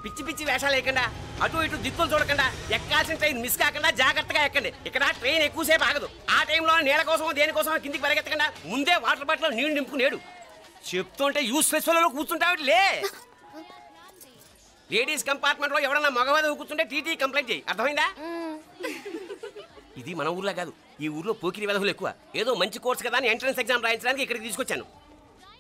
పిచ్చి పిచ్చి వేషాలు లేకుండా అటు ఇటు దిక్కులు చూడకుండా ఎక్కాల్సిన ట్రైన్ మిస్ కాకుండా జాగ్రత్తగా ఎక్కండి. ఇక్కడ ట్రైన్ ఎక్కువసేపు ఆగదు. ఆ టైంలో నీళ్ళ కోసం దేనికోసం కిందికి పరిగెత్తకుండా ముందే వాటర్ బాటిల్ నీళ్లు నింపుకునేడు. చెప్తుంటే యూస్లెస్ లో కూర్చుంటావు లే. లేడీస్ కంపార్ట్మెంట్ లో ఎవడన్నా మగవాది కూర్చుంటే టీటీ కంప్లైంట్ చేయి. అర్థమైందా? ఇది మన ఊర్లో కాదు. ఈ ఊర్లో పోకిరి వెధవులు ఎక్కువ. ఏదో మంచి కోర్స్ కదా అని ఎంట్రన్స్ ఎగ్జామ్ రాయించడానికి ఇక్కడికి తీసుకొచ్చాను.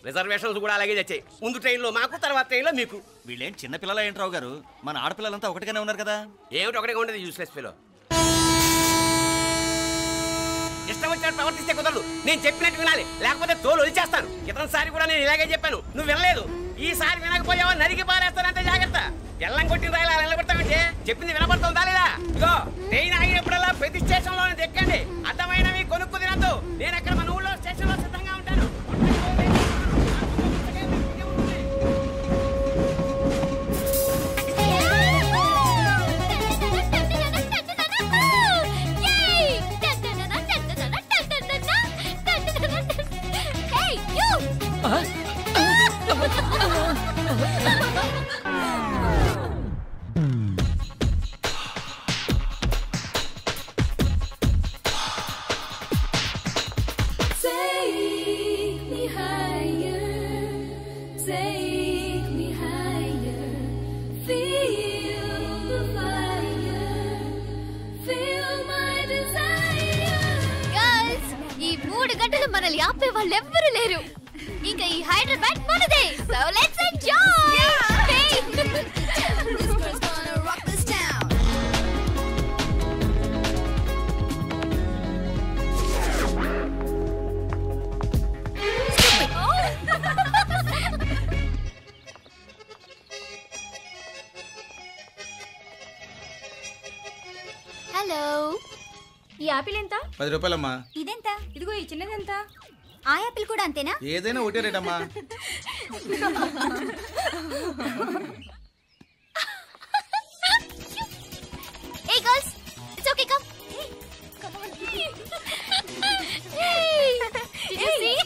రిజర్వేషన్స్ కూడా అలాగే తెచ్చాయి. ముందు ట్రైన్లో మాకు, తర్వాత ట్రైన్లో మీకు. వీళ్ళేం చిన్న పిల్లలు ఏంటి రావు గారు? మన ఆడపిల్లలంతా ఒకటిగానే ఉన్నారు కదా. ఏమిటి ఒకటిగా ఉండేది యూస్లెస్ ఫెలో. ఇష్టం వచ్చినట్టు ప్రవర్తిస్తే కుదరదు. నేను చెప్పినట్టు వినాలి, లేకపోతే తోలు వదిలిచేస్తాను. క్రితంసారి కూడా నేను ఇలాగే చెప్పాను, నువ్వు వినలేదు. ఈసారి వినకపోయావా నరికి పారేస్తానంటే జాగ్రత్త. ఎల్లం కొట్టిన రాయిలా నిలబడతామంటే చెప్పింది వినపడుతుందా లేదా? ఇగో ట్రైన్ ఆగినప్పుడల్లా ప్రతి స్టేషన్ లో ఎక్కండి. అర్థమైనవి కొనుక్కు తినద్దు. నేను అక్కడ మన ఊళ్ళో స్టేషన్ లో సిద్ధంగా ఉంటాను. మనల్ని ఆపే వాళ్ళు ఎవ్వరూ లేరు. ఇంకా ఈ హైదరాబాద్ మనదే. So let's enjoy. హలో, ఈ యాపిల్ ఎంత? 10 రూపాయలమ్మా. ఇదెంత? ఇదిగో ఈ చిన్నది ఎంత? ఆ యాపిల్ కూడా అంతేనా? ఏదైనా ఒకటే రేట్ అమ్మా. Hey girls, it's okay, come. Come on. Hey, did you see?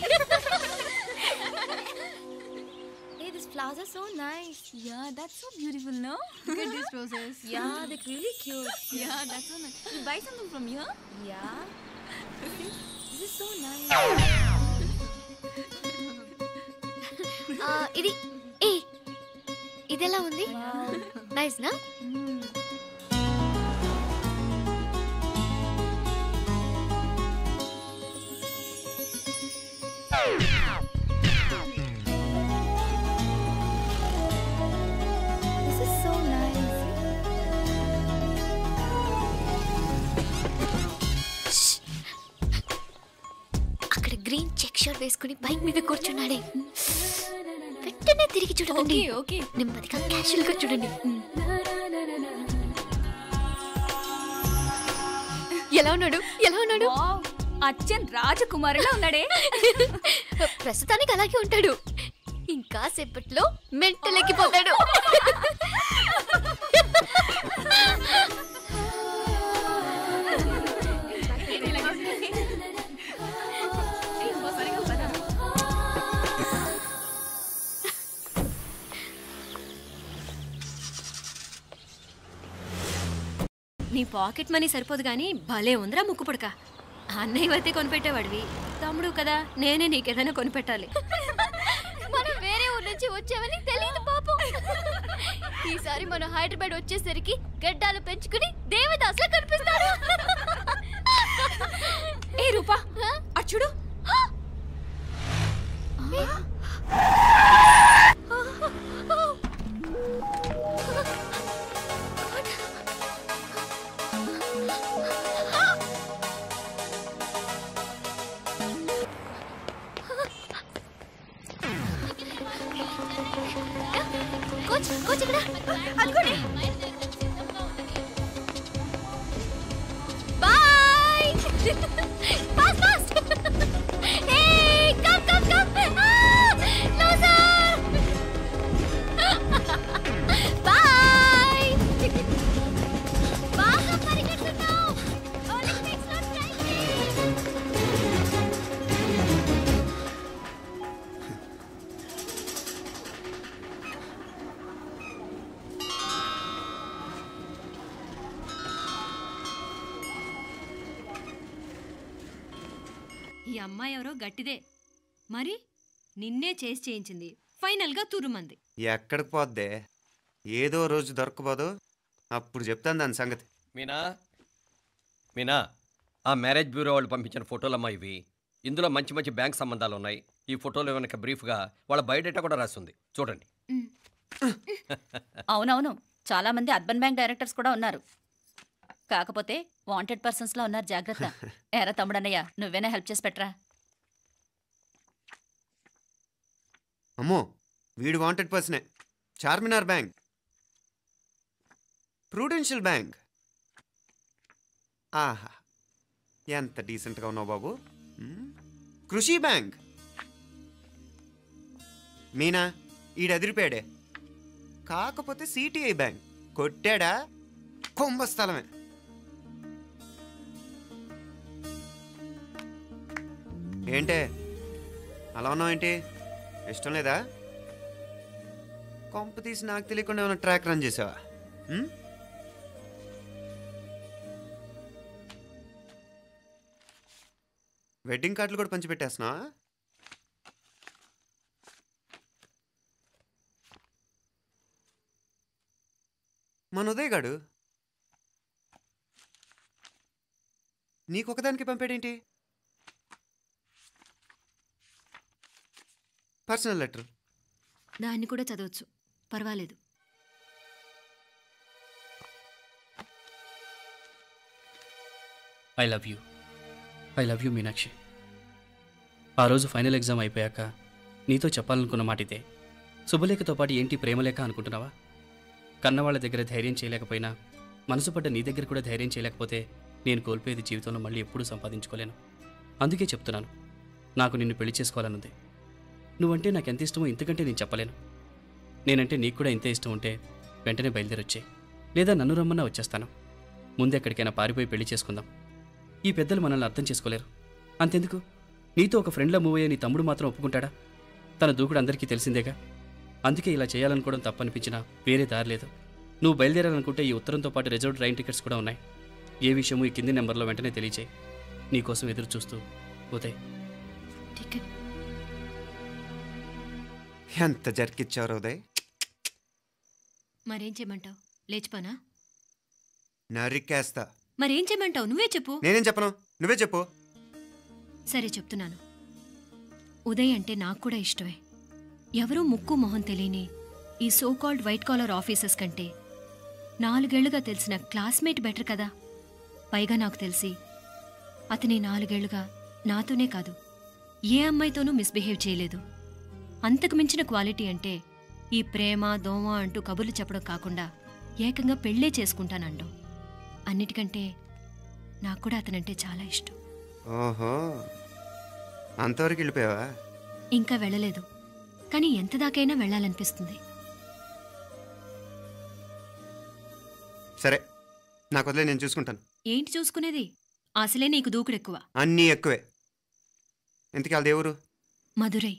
Hey, these flowers are so nice. Yeah, that's so beautiful, no? Look at these roses. Yeah, they're really cute. Yeah, that's so nice. You buy something from here? Yeah. This is so nice. ఇదెలా ఉంది? Nice నా? This is so nice. అక్కడ green check shirt వేసుకుని bike మీద కూర్చున్నాడే. వెంటనే తిరిగి చూడండి. Okay, నెమ్మదిగా క్యాషువల్ గా చూడండి. ఎలా ఉన్నాడు? ఎలా ఉన్నాడు? అచ్చన్ రాజకుమారులా ఉన్నాడే. ప్రస్తుతానికి అలాగే ఉంటాడు. ఇంకా సేపట్లో మెంటల్ ఎక్కిపోతాడు. నీ పాకెట్ మనీ సరిపోదు గానీ భలే ఉందిరా ముక్కు పుడక. అన్నయ్య అయితే కొనిపెట్టేవాడివి, తమ్ముడు కదా నేనే నీకేదైనా కొనిపెట్టాలి. మనం వేరే ఊరు నుంచి వచ్చామని తెలియదు పాపం. ఈసారి మనం హైదరాబాద్ వచ్చేసరికి గడ్డాలు పెంచుకుని దేవదాసులా కనిపిస్తాడు. ఏ రూపా, అచ్చుడు. కోచ్ ఇక్కడ అనుకోండి. Boy. Fast fast. Hey come come come. No sir. Boy. బాగా పరిగెడుతున్నావు. ఒలింపిక్స్ లో ట్రై చేయి. అమ్మాయి ఎవరో గట్టిదే మరి నిన్నే చేసి చేయించింది ఫైనల్గా తురుమంది. ఎక్కడికి పోద్దే? ఏదో రోజు దొరకబోదు, అప్పుడు చెప్తాను దాని సంగతి. మీనా మీనా, ఆ మ్యారేజ్ బ్యూరో వాళ్ళు పంపించిన ఫోటోలమ్మా ఇవి. ఇందులో మంచి మంచి బ్యాంక్ సంబంధాలు ఉన్నాయి. ఈ ఫోటోలో వెనక బ్రీఫ్గా వాళ్ళ బయోడేటా కూడా రాస్తుంది, చూడండి. అవునవును, చాలా మంది అర్బన్ బ్యాంక్ డైరెక్టర్స్ కూడా ఉన్నారు. కాకపోతే వాంటెడ్ పర్సన్స్ లో ఉన్నారు, జాగ్రత్త. ఎరా తమ్ముడన్నయ్య, నువ్వేనా హెల్ప్ చేసి పెట్టరా? అమ్మో, వీడు వాంటెడ్ పర్సనే. Charminar bank, prudential bank. ఆహా, ఎంత డీసెంట్గా ఉన్నావు బాబు. కృషి బ్యాంక్. మీనా, ఈడెదిరిపాడే. కాకపోతే సిటిఐ బ్యాంక్ కొట్టాడా కుంభస్థలమే. ఏంటే అలా ఉన్నావు? ఏంటి ఇష్టం లేదా? కొంప తీసి నాకు తెలియకుండా ఏమైనా ట్రాక్ రన్ చేసావా? వెడ్డింగ్ కార్డులు కూడా పంచిపెట్టేస్తున్నావా? మన ఉదయ్ గాడు నీకొకదానికి పంపాడేంటి? Personal letter. దాన్ని కూడా చదవచ్చు, పర్వాలేదు. I love you Meenakshi. ఆ రోజు ఫైనల్ ఎగ్జామ్ అయిపోయాక నీతో చెప్పాలనుకున్న మాట ఇదే. శుభలేఖతో పాటు ఏంటి ప్రేమలేఖ అనుకుంటున్నావా? కన్నవాళ్ళ దగ్గర ధైర్యం చేయలేకపోయినా మనసు పడ్డ నీ దగ్గర కూడా ధైర్యం చేయలేకపోతే నేను కోల్పోయేది జీవితంలో మళ్ళీ ఎప్పుడూ సంపాదించుకోలేను. అందుకే చెప్తున్నాను, నాకు నిన్ను పెళ్లి చేసుకోవాలనుంది. నువ్వంటే నాకు ఎంత ఇష్టమో ఇంతకంటే నేను చెప్పలేను. నేనంటే నీకు కూడా ఇంతే ఇష్టం ఉంటే వెంటనే బయలుదేరొచ్చాయి, లేదా నన్ను రమ్మన్నా వచ్చేస్తాను. ముందు ఎక్కడికైనా పారిపోయి పెళ్లి చేసుకుందాం. ఈ పెద్దలు మనల్ని అర్థం చేసుకోలేరు. అంతెందుకు, నీతో ఒక ఫ్రెండ్లా మూవ్ అయ్యే నీ తమ్ముడు మాత్రం ఒప్పుకుంటాడా? తన దూకుడు అందరికీ తెలిసిందేగా. అందుకే ఇలా చేయాలనుకోవడం తప్పనిపించినా వేరే దారి లేదు. నువ్వు బయలుదేరాలనుకుంటే ఈ ఉత్తరంతో పాటు రిజర్వ్ ట్రైన్ టికెట్స్ కూడా ఉన్నాయి. ఏ విషయమూ ఈ కింది నెంబర్లో వెంటనే తెలియచేయి. నీకోసం ఎదురు చూస్తూ ఉదయ్. టికెట్ ఎంత జరికిచ్చారు ఉదయ్. మరేం చేయమంటావు? లేచిపోనా? నరికేస్తా. మరేం చేయమంటావు? నువ్వే చెప్పు. నేనేం చెప్పను, నువ్వే చెప్పు. సరే చెప్తున్నాను. ఉదయ్ అంటే నాకు కూడా ఇష్టమే. ఎవరూ ముక్కు మొహం తెలియని ఈ సోకాల్డ్ వైట్ కాలర్ ఆఫీసర్స్ కంటే 4 ఏళ్లుగా తెలిసిన క్లాస్మేట్ బెటర్ కదా. పైగా నాకు తెలిసి అతని 4 ఏళ్లుగా నాతోనే కాదు ఏ అమ్మాయితోనూ మిస్బిహేవ్ చేయలేదు. అంతకు మించిన క్వాలిటీ అంటే ఈ ప్రేమ దోమ అంటూ కబుర్లు చెప్పడం కాకుండా ఏకంగా పెళ్ళే చేసుకుంటానండం. అన్నిటికంటే నాకు కూడా అతనంటే చాలా ఇష్టం. ఓహో, అంతవరకు వెళ్ళిపోయావా? ఇంకా వెళ్ళలేదు, కానీ ఎంత దాకైనా వెళ్ళాలనిపిస్తుంది. సరే, నాకు వదిలే, నేను చూసుకుంటాను. ఏంటి చూసుకునేది? అసలే నీకు దూకుడెక్కువ. అన్నీ ఎక్కువే. ఇంతకీ వాళ్ళ దేవురు? మధురై.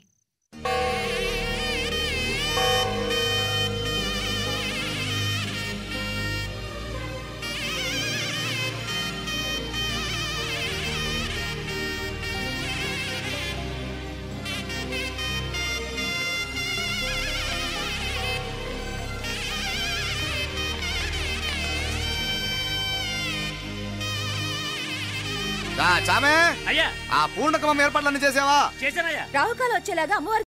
చామే, అయ్యా ఆ పూర్ణకమం ఏర్పాట్లన్నీ చేసావా? చేశానయ్యా. రాహుకాలు వచ్చేలాగా అమ్మవారి